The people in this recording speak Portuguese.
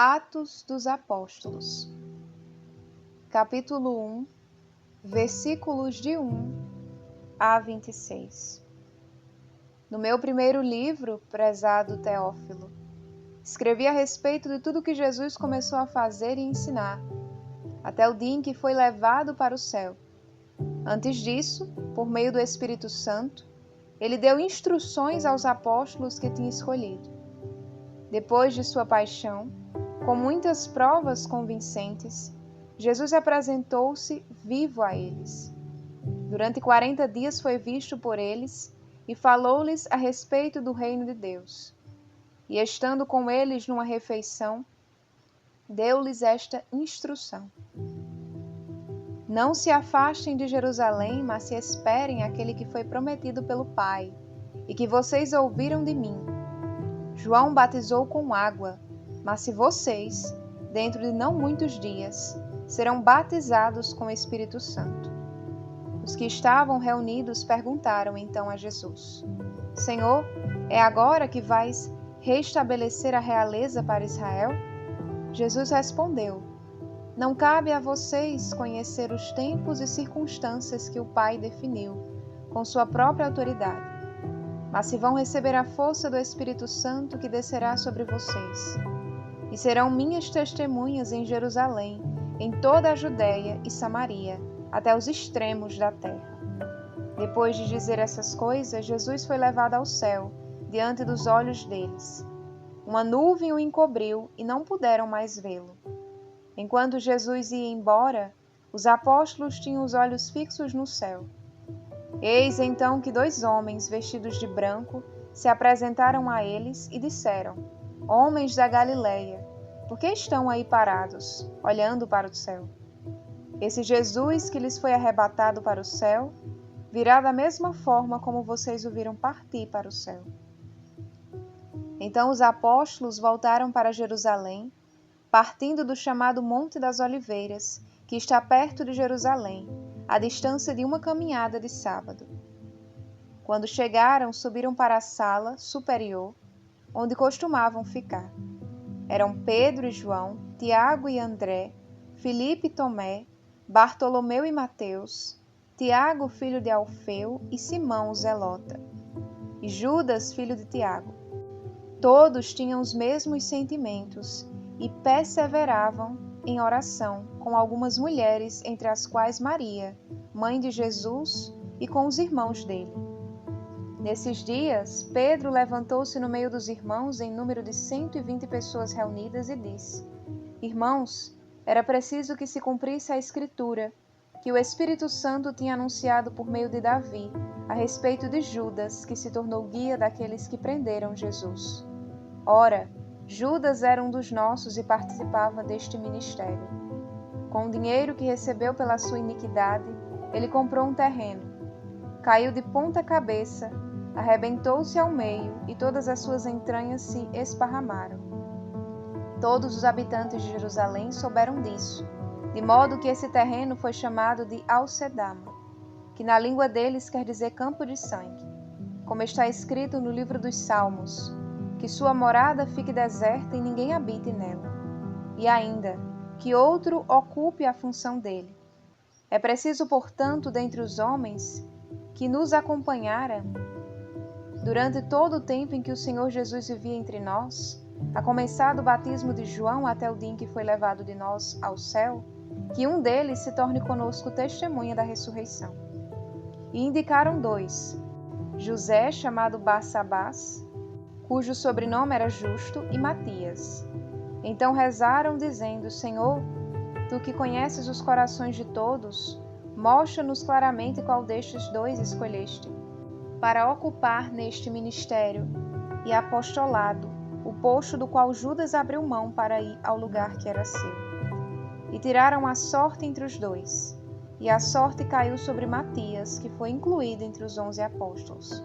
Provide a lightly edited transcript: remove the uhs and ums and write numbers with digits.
Atos dos Apóstolos, capítulo 1, versículos de 1 a 26. No meu primeiro livro, prezado Teófilo, escrevi a respeito de tudo que Jesus começou a fazer e ensinar, até o dia em que foi levado para o céu. Antes disso, por meio do Espírito Santo, ele deu instruções aos apóstolos que tinha escolhido. Depois de sua paixão, com muitas provas convincentes, Jesus apresentou-se vivo a eles. Durante 40 dias foi visto por eles e falou-lhes a respeito do reino de Deus. E estando com eles numa refeição, deu-lhes esta instrução: Não se afastem de Jerusalém, mas se esperem aquele que foi prometido pelo Pai, e que vocês ouviram de mim. João batizou com água, mas se vocês, dentro de não muitos dias, serão batizados com o Espírito Santo. Os que estavam reunidos perguntaram então a Jesus: Senhor, é agora que vais restabelecer a realeza para Israel? Jesus respondeu: Não cabe a vocês conhecer os tempos e circunstâncias que o Pai definiu, com sua própria autoridade. Mas se vão receber a força do Espírito Santo que descerá sobre vocês. E serão minhas testemunhas em Jerusalém, em toda a Judéia e Samaria, até os extremos da terra. Depois de dizer essas coisas, Jesus foi levado ao céu, diante dos olhos deles. Uma nuvem o encobriu e não puderam mais vê-lo. Enquanto Jesus ia embora, os apóstolos tinham os olhos fixos no céu. Eis então que 2 homens vestidos de branco se apresentaram a eles e disseram: Homens da Galileia, por que estão aí parados, olhando para o céu? Esse Jesus que lhes foi arrebatado para o céu, virá da mesma forma como vocês o viram partir para o céu. Então os apóstolos voltaram para Jerusalém, partindo do chamado Monte das Oliveiras, que está perto de Jerusalém, à distância de uma caminhada de sábado. Quando chegaram, subiram para a sala superior, onde costumavam ficar. Eram Pedro e João, Tiago e André, Filipe e Tomé, Bartolomeu e Mateus, Tiago, filho de Alfeu, e Simão, o Zelota, e Judas, filho de Tiago. Todos tinham os mesmos sentimentos e perseveravam em oração com algumas mulheres, entre as quais Maria, mãe de Jesus, e com os irmãos dele. Nesses dias, Pedro levantou-se no meio dos irmãos, em número de 120 pessoas reunidas, e disse: Irmãos, era preciso que se cumprisse a Escritura, que o Espírito Santo tinha anunciado por meio de Davi, a respeito de Judas, que se tornou guia daqueles que prenderam Jesus. Ora, Judas era um dos nossos e participava deste ministério. Com o dinheiro que recebeu pela sua iniquidade, ele comprou um terreno. Caiu de ponta cabeça, arrebentou-se ao meio e todas as suas entranhas se esparramaram. Todos os habitantes de Jerusalém souberam disso, de modo que esse terreno foi chamado de Alcedama, que na língua deles quer dizer campo de sangue, como está escrito no livro dos Salmos, que sua morada fique deserta e ninguém habite nela, e ainda, que outro ocupe a função dele. É preciso, portanto, dentre os homens que nos acompanharam durante todo o tempo em que o Senhor Jesus vivia entre nós, a começar do batismo de João até o dia em que foi levado de nós ao céu, que um deles se torne conosco testemunha da ressurreição. E indicaram 2, José, chamado Barsabás, cujo sobrenome era Justo, e Matias. Então rezaram, dizendo: Senhor, tu que conheces os corações de todos, mostra-nos claramente qual destes 2 escolheste, para ocupar neste ministério e apostolado o posto do qual Judas abriu mão para ir ao lugar que era seu. E tiraram a sorte entre os 2, e a sorte caiu sobre Matias, que foi incluído entre os 11 apóstolos.